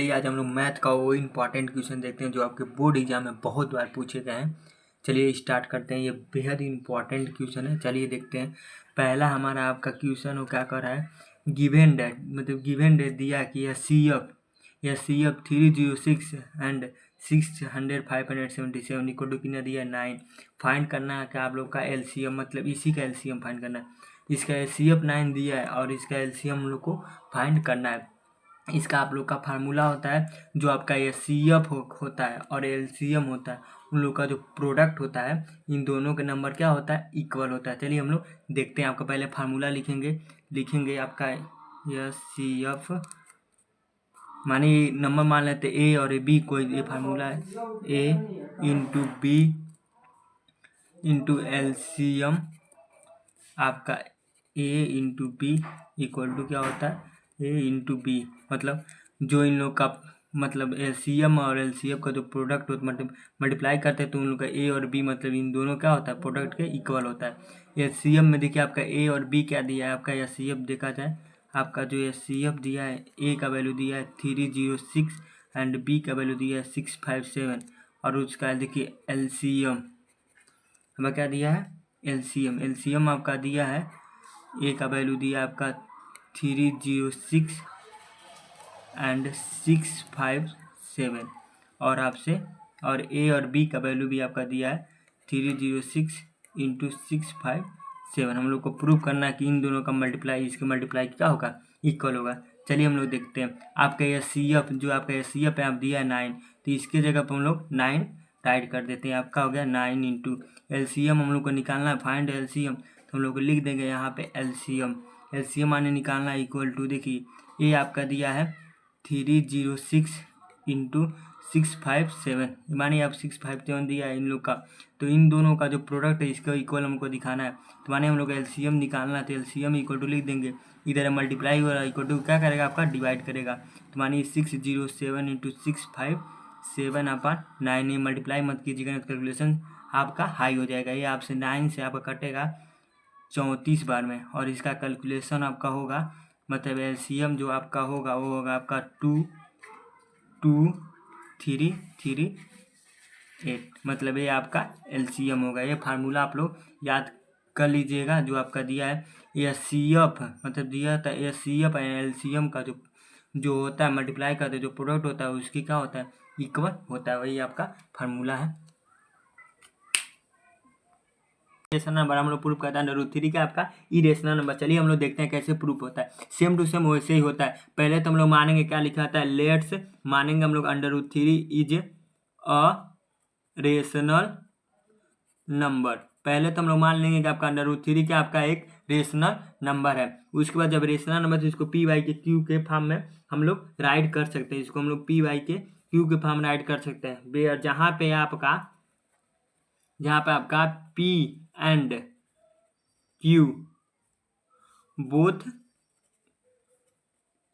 चलिए आज हम लोग मैथ का वो इम्पॉर्टेंट क्वेश्चन देखते हैं जो आपके बोर्ड एग्जाम में बहुत बार पूछे गए हैं। चलिए स्टार्ट करते हैं। ये बेहद इम्पॉर्टेंट क्वेश्चन है। चलिए देखते हैं। पहला हमारा आपका क्वेश्चन वो क्या कर रहा है, गिवन डेट मतलब गिवन डेट दिया कि यह C F 306 and 600 577 equal to कितना दिया 9। फाइंड करना है क्या आप लोग का एलसीएम, मतलब इसी का एलसीएम फाइंड करना है। इसका एलसीएम 9 दिया है और इसका एलसीएम हम लोग को फाइंड करना है। इसका आप लोग का फार्मूला होता है जो आपका ये सी एफ होता है और एलसीएम होता है, उन लोग का जो प्रोडक्ट होता है इन दोनों का नंबर क्या होता है, इक्वल होता है। चलिए हम लोग देखते हैं। आपका पहले फार्मूला लिखेंगे आपका यह सी एफ माने नंबर मान लेते ए और बी, कोई ये फार्मूला है ए इंटू बी इंटू एलसीएम आपका ए इंटू बी इक्वल टू क्या होता है ए इंटू बी, मतलब जो इन लोग का मतलब एलसीएम और एलसीएफ का जो प्रोडक्ट होता है मल्टीप्लाई करते हैं तो उन लोग का ए और बी मतलब इन दोनों क्या होता है प्रोडक्ट के इक्वल होता है। एलसीएम में देखिए आपका ए और बी क्या दिया है, आपका एलसीएफ देखा जाए आपका जो एलसीएफ दिया है ए का वैल्यू दिया है 306 एंड बी का वैल्यू दिया है 657 और उसका देखिए एलसीएम हमें क्या दिया है एलसीएम आपका दिया है ए का वैल्यू दिया आपका 306 एंड 657 और आपसे और ए और बी का वैल्यू भी आपका दिया है 306 इंटू 657। हम लोग को प्रूव करना है कि इन दोनों का मल्टीप्लाई इसके मल्टीप्लाई क्या होगा, इक्वल होगा। चलिए हम लोग देखते हैं। आपका यह सी एफ जो आपका यह सी एफ है आप दिया है 9, तो इसके जगह पर हम लोग 9 राइट कर देते हैं। आपका हो गया 9 इंटू एलसीएम हम लोग को निकालना है, फाइंड एलसीएम, तो हम लोग को लिख देंगे यहाँ पे एलसीएम आने निकालना इक्वल टू देखिए ए आपका दिया है 306 इंटू 657 मानिए आप 657 दिया है इन लोग का, तो इन दोनों का जो प्रोडक्ट है इसका इक्वल हमको दिखाना है। तो माने हम लोग एलसीएम निकालना है तो एलसीएम इक्वल टू लिख देंगे, इधर मल्टीप्लाई हो रहा है इक्वल टू क्या करेगा आपका डिवाइड करेगा। तो मानिए 607 इंटू 657 अपन 9 मल्टीप्लाई मत कीजिएगा, कैलकुलेशन आपका हाई हो जाएगा। ये आपसे 9 से आपका कटेगा 34 बार में और इसका कैलकुलेशन आपका होगा मतलब एलसीएम जो आपका होगा वो होगा आपका 22338, मतलब ये आपका एलसीएम होगा। ये फार्मूला आप लोग याद कर लीजिएगा जो आपका दिया है ये सी एफ मतलब दिया था ये सी एफ एलसीएम का जो होता है मल्टीप्लाई करते जो प्रोडक्ट होता है उसकी क्या होता है इक्वल होता है, वही आपका फार्मूला है। इरेशनल नंबर हम लोग प्रूफ करता है √3 का आपका इरेशनल नंबर। चलिए हम लोग देखते हैं कैसे प्रूफ होता है। सेम टू सेम वैसे ही होता है। पहले तो हम लोग मानेंगे क्या लिखा था, लेट्स मानेंगे हम लोग √3 इज अ रेशनल नंबर। पहले तो हम लोग मान लेंगे कि आपका √3 क्या आपका एक रेशनल नंबर है। उसके बाद जब रेशनल नंबर तो इसको पी वाई के क्यू के फॉर्म में हम लोग राइट कर सकते हैं। इसको हम लोग पी वाई के क्यू के फॉर्म राइट कर सकते हैं। जहाँ पे आपका P and Q both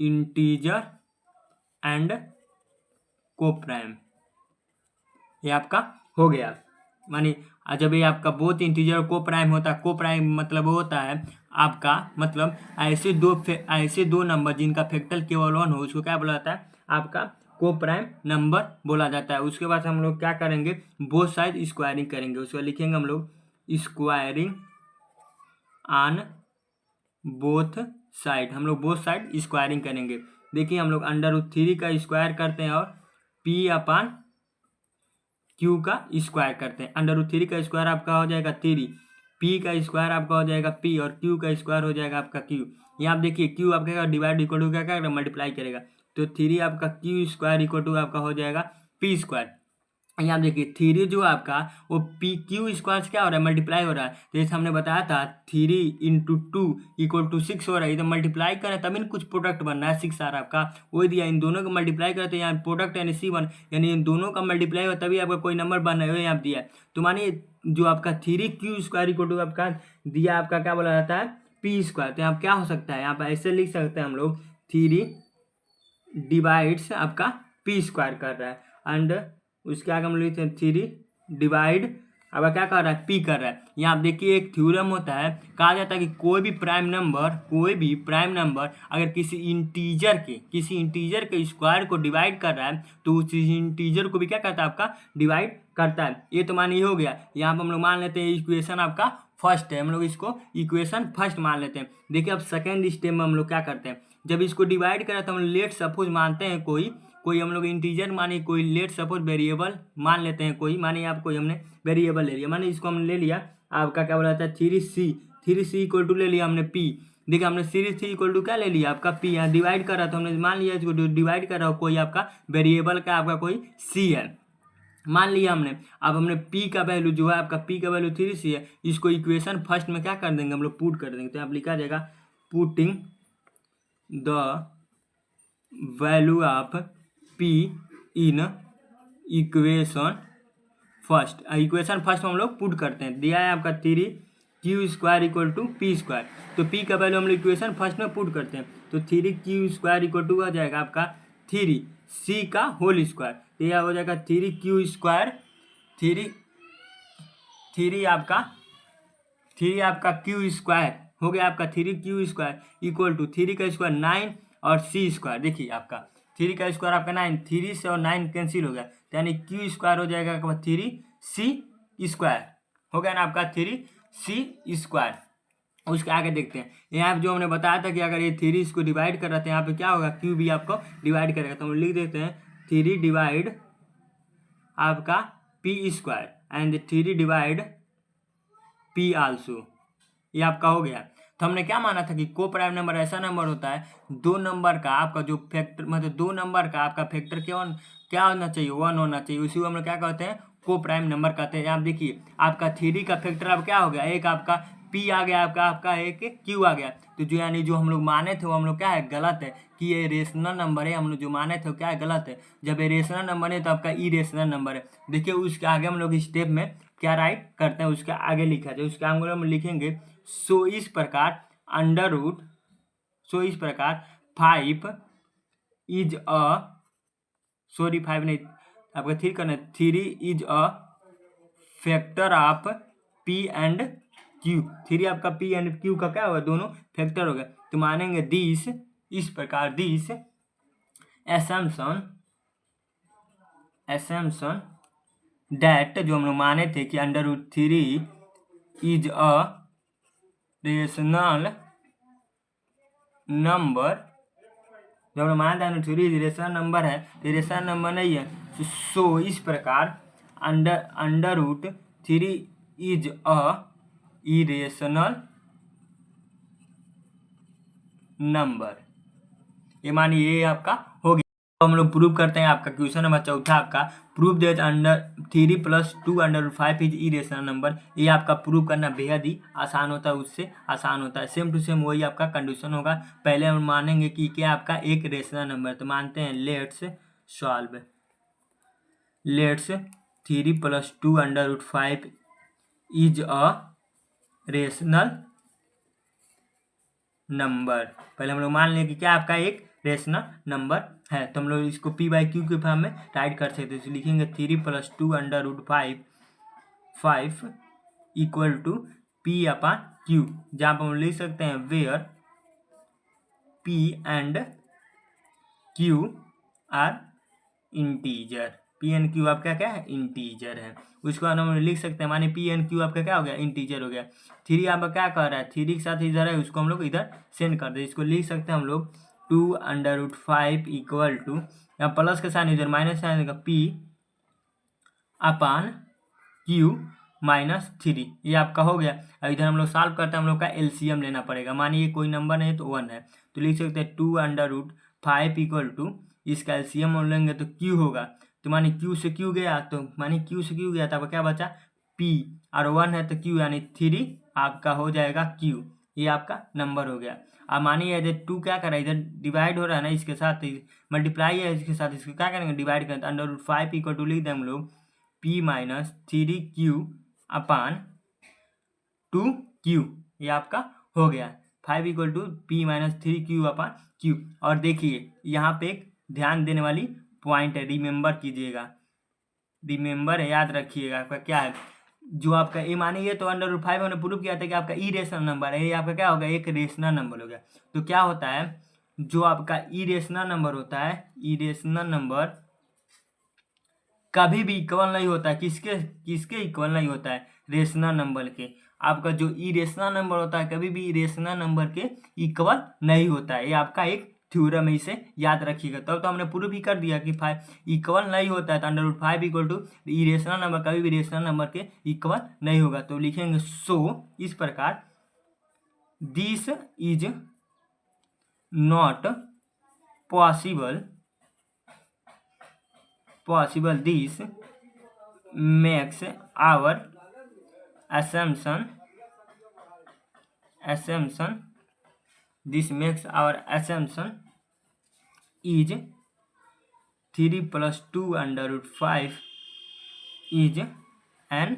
integer and coprime, ये आपका हो गया। मानी जब ये आपका बोथ इंटीजर और कोप्राइम होता है, कोप्राइम मतलब वो होता है आपका मतलब ऐसे दो नंबर जिनका फैक्टर केवल 1 हो उसको क्या बोला जाता है आपका कोप्राइम नंबर बोला जाता है। उसके बाद हम लोग क्या करेंगे, बोथ साइड स्क्वायरिंग करेंगे। उसको लिखेंगे हम लोग स्क्वायरिंग ऑन बोथ साइड, हम लोग बोथ साइड स्क्वायरिंग करेंगे। देखिए हम लोग √3 का स्क्वायर करते हैं और पी अपन क्यू का स्क्वायर करते हैं। √3 का स्क्वायर आपका हो जाएगा 3, पी का स्क्वायर आपका हो जाएगा पी और क्यू का स्क्वायर हो जाएगा आपका क्यू। यहाँ आप देखिए क्यू आपका डिवाइड इक्वल टू क्या करेगा मल्टीप्लाई करेगा, तो 3 आपका क्यू स्क्वायर इक्वल टू आपका हो जाएगा पी स्क्वायर। यहाँ देखिए 3 जो आपका वो पी क्यू स्क्वायर से क्या हो रहा है मल्टीप्लाई हो रहा है। तो जैसे हमने बताया था 3 इंटू 2 इक्वल टू 6 हो रहा है, तो मल्टीप्लाई करें तभी कुछ प्रोडक्ट बन रहा है 6 आ रहा है आपका, वही दिया। इन दोनों का मल्टीप्लाई करते हैं यहाँ प्रोडक्ट यानी C1 यानी इन दोनों का मल्टीप्लाई हो तभी आपका कोई नंबर बन रहा है, यहाँ दिया है। तो मानिए जो आपका 3 क्यू स्क्वायर इक्वल टू आपका दिया आपका क्या बोला जाता है पी स्क्वायर। तो यहाँ क्या हो सकता है, यहाँ पर ऐसे लिख सकते हैं हम लोग 3 डिवाइड्स आपका पी स्क्वायर कर रहा है एंड उसके आगे हम लिखते हैं 3 डिवाइड अब क्या कर रहा है, पी कर रहा है। यहाँ आप देखिए एक थ्योरम होता है, कहा जाता है कि कोई भी प्राइम नंबर अगर किसी इंटीजर के स्क्वायर को डिवाइड कर रहा है तो उस इंटीजर को भी क्या करता है, आपका डिवाइड करता है। ये तो मान ये हो गया। यहाँ पर हम लोग मान लेते हैं इक्वेशन आपका फर्स्ट है, हम लोग इसको इक्वेशन फर्स्ट मान लेते हैं। देखिए अब सेकेंड स्टेप में हम लोग क्या करते हैं, जब इसको डिवाइड करें तो हम लेट सपोज मानते हैं कोई हम लोग इंटीजर माने, कोई लेट सपोज वेरिएबल मान लेते हैं, कोई मानिए आप कोई हमने वेरिएबल ले लिया, माने इसको हमने ले लिया आपका क्या बोला जाता है 3c इक्वल टू ले लिया हमने p। देखिए हमने सीरीज 3 इक्वल टू क्या ले लिया, आपका p। यहाँ डिवाइड कर रहा था हमने, मान लिया इसको डिवाइड कर रहा हो कोई आपका वेरिएबल का आपका कोई c है, मान लिया हमने। अब हमने p का वैल्यू जो है आपका p का वैल्यू 3c है, इसको इक्वेशन फर्स्ट में क्या कर देंगे हम लोग, पुट कर देंगे। तो यहाँ लिखा जाएगा putting the value of p in equation first. Equation first हम लोग पुट करते हैं, दिया है आपका 3q² इक्वल टू p²। तो p का वैल्यू हम लोग इक्वेशन फर्स्ट में पुट करते हैं, तो 3q² इक्वल टू आ जाएगा आपका 3c का होल स्क्वायर। तो यह हो जाएगा 3q², 3 आपका q² हो गया आपका 3q² इक्वल टू 3 का स्क्वायर 9 और c²। देखिए आपका 3 का स्क्वायर आपका 9, 3 से और 9 कैंसिल हो गया, तो यानी q² हो जाएगा आपका 3c² हो गया ना आपका 3c²। उसके आगे देखते हैं, यहाँ पे जो हमने बताया था कि अगर ये 3 इसको डिवाइड कर रहे थे, यहाँ पे क्या होगा, q भी आपको डिवाइड करेगा। तो हम लिख देते हैं 3 डिवाइड आपका p² and 3 divide p also, ये आपका हो गया। तो हमने क्या माना था कि को प्राइम नंबर ऐसा नंबर होता है दो नंबर का आपका जो फैक्टर, मतलब दो नंबर का आपका फैक्टर क्या होना चाहिए, 1 होना चाहिए, उसी को हम लोग क्या कहते हैं, को प्राइम नंबर कहते हैं। आप देखिए आपका 3 का फैक्टर अब क्या हो गया, एक आपका p आ गया, आपका एक q आ गया। तो जो यानी जो हम लोग माने थे वो हम लोग क्या है, गलत है कि ये रेशनल नंबर है। हम लोग जो माने थे वो क्या है, गलत है। जब ये रेशनल नंबर है तो आपका इरेशनल नंबर है। देखिए उसके आगे हम लोग स्टेप में क्या राइट करते हैं, उसके आगे लिखा जाए, उसके आगे हम लिखेंगे सो इस प्रकार 5 इज अ, सॉरी 5 नहीं आपका 3 करना है, 3 is a factor of p and q। 3 आपका p एंड q का क्या होगा, दोनों फैक्टर हो गया। तो मानेंगे दिस, इस प्रकार दिस एसम्पशन दैट, जो हम लोग माने थे कि √3 इज अ रेशनल नंबर, जो हम लोग माने थे √3 रेशनल नंबर है, तो रेशनल नंबर नहीं है। सो इस प्रकार √3 इज अ इरेशनल नंबर, ये मानिए ये आपका हो गया। तो हम लोग प्रूव करते हैं आपका क्वेश्चन नंबर चौथा, आपका prove that 3 + 2√5 is irrational number. ये आपका प्रूव करना बेहद ही आसान होता है, उससे आसान होता है। सेम टू सेम वही आपका कंडीशन होगा। पहले हम मानेंगे कि क्या आपका एक रेशनल नंबर, तो मानते हैं let's 3 + 2√5 is a rational number. पहले हम लोग मान लें कि क्या आपका एक रेशनल नंबर है, तो हम लोग इसको p/q के फॉर्म में राइट कर सकते हैं। तो लिखेंगे 3 + 2√5 इक्वल टू p/q, जहाँ पर हम लिख सकते हैं where p and q are integer. p and q आपका क्या है, इंटीजर है। उसके बाद हम लिख सकते हैं, माने p एंड q आपका क्या हो गया, इंटीजर हो गया। 3 आपका क्या कर रहा है, 3 के साथ इधर है, उसको हम लोग इधर सेंड कर दे। इसको लिख सकते हैं हम लोग 2√5 इक्वल टू, यहाँ प्लस के साइन इधर माइनस साइन देगा, p/q -3, ये आपका हो गया। अब इधर हम लोग सॉल्व करते हैं, हम लोग का एलसीएम लेना पड़ेगा। मानिए कोई नंबर नहीं तो 1 है, तो लिख सकते हैं 2√5 इक्वल टू, इसका एलसीएम हम लेंगे तो q होगा। तो मानिए q से q गया, तो मानिए q से q गया तो आपका क्या बचा, p, और 1 है तो q, यानी 3 आपका हो जाएगा q। ये आपका नंबर हो गया। अब मानिए इधर 2 क्या कर रहा है, इधर डिवाइड हो रहा है ना, इसके साथ मल्टीप्लाई है इसके साथ, इसको क्या करेंगे, डिवाइड करें। तो √5 इक्वल टू लिख दें हम लोग p - 3q/2q, ये आपका हो गया। 5 इक्वल टू p - 3q/q। और देखिए यहाँ पे एक ध्यान देने वाली पॉइंट है, रिमेंबर कीजिएगा, रिमेंबर याद रखिएगा आपका क्या है, जो आपका ए माने ये तो अंडर रूट 5 हमने प्रूव किया था कि आपका इरेशनल नंबर है, ये आपका क्या होगा, एक रेशनल नंबर हो गया। तो क्या होता है, जो आपका इरेशनल नंबर होता है, इरेशनल नंबर कभी भी इक्वल नहीं होता है, किसके इक्वल नहीं होता है, रेशनल नंबर के। आपका जो इरेशनल नंबर होता है कभी भी इरेशनल नंबर के इक्वल नहीं होता है, ये आपका एक थ्योरम है, इसे याद रखिएगा। तब तो हमने प्रूव ही कर दिया कि 5 इक्वल नहीं होता है, तो under root 5 equal to irrational number कभी भी रेशनल नंबर के इक्वल नहीं होगा। तो लिखेंगे सो इस प्रकार, this is not possible, this makes our assumption, this makes our assumption is 3 plus 2 under root 5 is an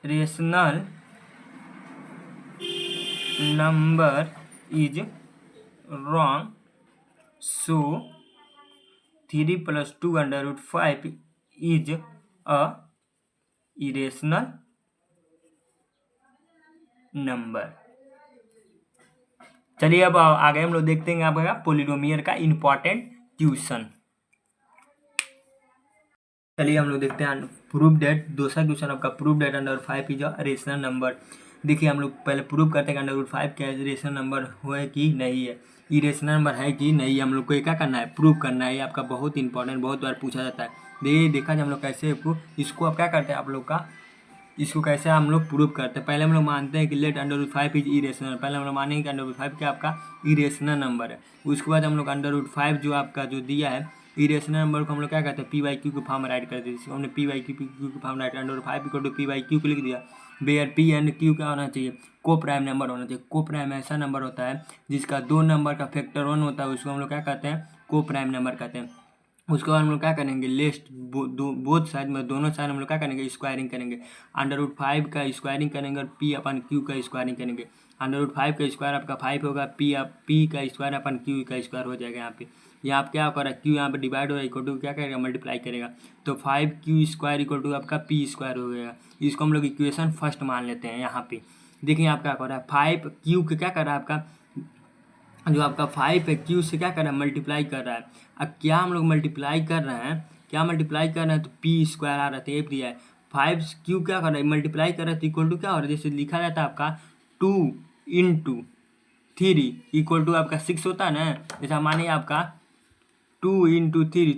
rational number is wrong, so 3 plus 2 under root 5 is a irrational number. चलिए अब आगे हम लोग देखते हैं आपका पोलिनोमियल का important question. चलिए हम लोग देखते हैं प्रूव दैट, दूसरा क्वेश्चन आपका prove that under 5 is a rational number. देखिए हम लोग पहले प्रूव करते हैं कि अंडर रूट 5 क्या रेशनल नंबर है कि नहीं है, इरेशनल नंबर है कि नहीं, हम लोग को क्या करना है, प्रूव करना है। ये आपका बहुत इंपॉर्टेंट, बहुत बार पूछा जाता है। देखा जाए हम लोग कैसे इसको आप क्या करते हैं, आप लोग का इसको कैसे हम लोग प्रूव करते हैं। पहले हम लोग मानते हैं कि let under root 5 is irrational, पहले हम लोग मानेंगे कि अंडर रूट 5 क्या आपका इरेशनल नंबर है। उसके बाद हम लोग अंडर रूट 5 जो आपका जो दिया है इरेशनल नंबर को हम लोग क्या कहते हैं, पी वाई क्यू के फॉर्म में राइट कर दिया। इसको हमने पी वाई क्यू के form write, under root 5 equal to p by q को लिख दिया। वेयर पी एंड क्यू क्या होना चाहिए, को प्राइम नंबर होना चाहिए। को प्राइम ऐसा नंबर होता है जिसका 2 नंबर का फैक्टर 1 होता है, उसको हम लोग क्या कहते हैं, को प्राइम नंबर कहते हैं। उसके बाद हम लोग क्या करेंगे, लेस्ट बोथ साइड में, दोनों साइड हम लोग क्या करेंगे, स्क्वायरिंग करेंगे। अंडर रूट 5 का स्क्वायरिंग करेंगे और पी अपन क्यू का स्क्वायरिंग करेंगे। अंडर रूट 5 का स्क्वायर आपका 5 होगा, पी का स्क्वायर अपन क्यू का स्क्वायर हो जाएगा। यहाँ पे यहाँ आप क्या करें, क्यू यहाँ पे डिवाइड हो इक्वल टू क्या करेगा, मल्टीप्लाई करेगा। तो 5 क्यू स्क्वायर इक्वल टू आपका पी स्क्वायर हो गया। इसको हम लोग इक्वेशन फर्स्ट मान लेते हैं। यहाँ पे देखिए आप क्या कर रहा है, 5 क्यू के क्या कर रहा है, आपका जो आपका 5 है क्यू से क्या कर रहा है, मल्टीप्लाई कर रहा है। अब क्या हम लोग मल्टीप्लाई कर रहे हैं, क्या मल्टीप्लाई कर रहे हैं, तो पी स्क्वायर आ रहा था, एफ दिया है। 5 क्यू क्या कर रहा है, मल्टीप्लाई कर रहा है, तो इक्वल टू क्या हो रहा है, जैसे लिखा जाता है आपका 2 इंटू 3 इक्वल टू आपका 6 होता है ना। जैसा मानिए आपका 2 इंटू 3,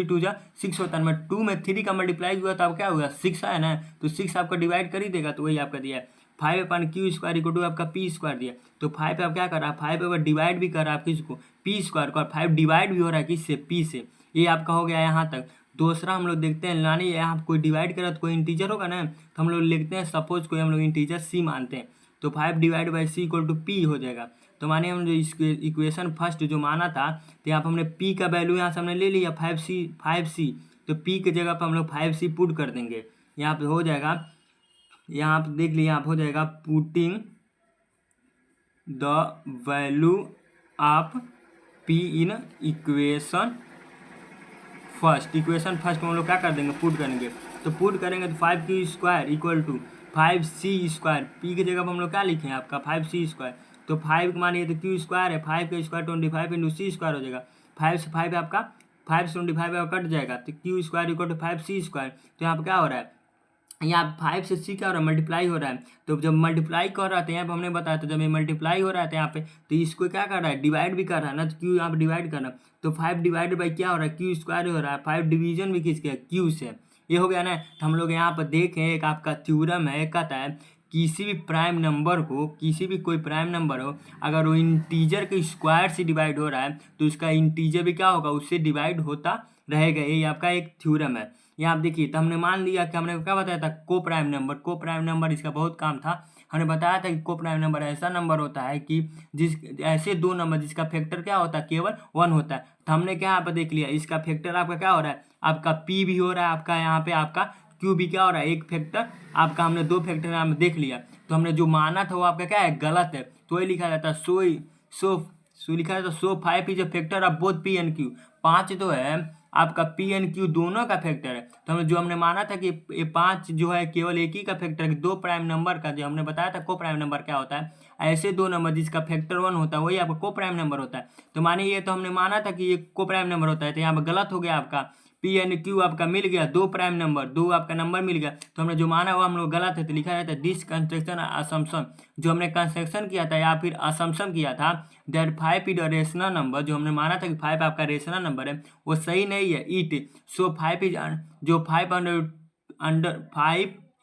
2 जा 6 होता है। मैं 2 में 3 का मल्टीप्लाई हुआ तो आप क्या होगा, 6 आया ना, तो 6 आपका डिवाइड कर ही देगा, तो वही आपका दिया है 5 upon Q square equal to आपका पी स्क्वायर दिया। तो 5 आप क्या कर रहा है, 5 अगर डिवाइड भी कर रहा है आप किसको, पी स्क्वायर को, और 5 डिवाइड भी हो रहा है किससे, पी से। ये आपका हो गया यहाँ तक। दूसरा हम लोग देखते हैं, यानी यहाँ कोई डिवाइड करा तो कोई इंटीजर होगा ना, तो हम लोग लिखते हैं सपोज कोई हम लोग इंटीजर सी मानते हैं, तो 5 divide by c equal to p हो जाएगा। तो माने हम जो इक्वेशन फर्स्ट जो माना था, तो यहाँ पर हमने पी का वैल्यू यहाँ से हमने ले लिया 5c, तो पी के जगह पर हम लोग 5c पुट कर देंगे। यहाँ पे हो जाएगा, यहाँ पे देख लीजिए, यहाँ पे हो जाएगा putting the value of P in equation first. Equation first में हम लोग क्या कर देंगे, पुट करेंगे। तो पुट करेंगे तो 5 q square equal to 5c square, p की जगह पर हम लोग क्या लिखे हैं, आपका 5c स्क्वायर। तो 5 मानिए तो क्यू स्क्वायर है, 5 का स्क्वायर 25 इंटू सी स्क्वायर हो जाएगा। 5 से 5 आपका 5 से 25 कट जाएगा, तो q square equal to 5c square. तो यहाँ पर क्या हो रहा है, यहाँ 5 से सी क्या हो रहा है, मल्टीप्लाई हो रहा है। तो जब मल्टीप्लाई कर रहा था यहाँ पे हमने बताया था, जब ये मल्टीप्लाई हो रहा था यहाँ पे, तो इसको क्या कर रहा है, डिवाइड भी कर रहा है ना, तो क्यू यहाँ पे डिवाइड कर रहा है। तो 5 डिवाइडेड बाई क्या हो रहा है, क्यू स्क्वायर हो रहा है। 5 डिवीजन भी किसके, क्यू से। ये हो गया ना। तो हम लोग यहाँ पर देखें, एक आपका थ्योरम है, कहता है किसी भी प्राइम नंबर को, किसी भी कोई प्राइम नंबर हो, अगर वो इंटीजर के स्क्वायर से डिवाइड हो रहा है, तो उसका इंटीजर भी क्या होगा, उससे डिवाइड होता रहेगा। ये आपका एक थ्योरम है। यहाँ आप देखिए, तो हमने मान लिया कि हमने क्या बताया था, को प्राइम नंबर। को प्राइम नंबर इसका बहुत काम था, हमने बताया था कि को प्राइम नंबर ऐसा नंबर होता है कि ऐसे 2 नंबर जिसका फैक्टर क्या होता है, केवल 1 होता है। तो हमने क्या यहाँ पर देख लिया, इसका फैक्टर आपका क्या हो रहा है, आपका पी भी हो रहा है, आपका यहाँ पे आपका क्यू भी क्या हो रहा है, एक फैक्टर आपका, हमने 2 फैक्टर यहाँ में देख लिया। तो हमने जो माना था वो आपका क्या है, गलत है। तो वही लिखा जाता है सो लिखा जाता है, सो 5 is a factor of both P and Q. 5 तो है आपका पी एन क्यू दोनों का फैक्टर है। तो हमने माना था कि ये 5 जो है केवल एक ही का फैक्टर है, 2 प्राइम नंबर का, जो हमने बताया था को प्राइम नंबर क्या होता है, ऐसे 2 नंबर जिसका फैक्टर 1 होता है वही आपका को प्राइम नंबर होता है। तो मानिए ये तो हमने माना था कि ये को प्राइम नंबर होता है, तो यहाँ पर गलत हो गया आपका। पी एन क्यू आपका मिल गया 2 प्राइम नंबर, 2 आपका नंबर मिल गया, तो हमने जो माना वो हम लोग गलत है, तो लिखा जाता है दिस कंस्ट्रक्शन असम्पशन, जो हमने कंस्ट्रक्शन किया था या फिर असम्पशन किया था that 5 is a rational number, जो हमने माना था कि 5 आपका रेशनल नंबर है, वो सही नहीं है। इट सो 5 इज जो 5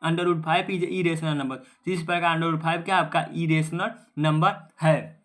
under root 5 is irrational number, तो इस प्रकार अंडर रूट 5 क्या आपका इरेशनल नंबर है।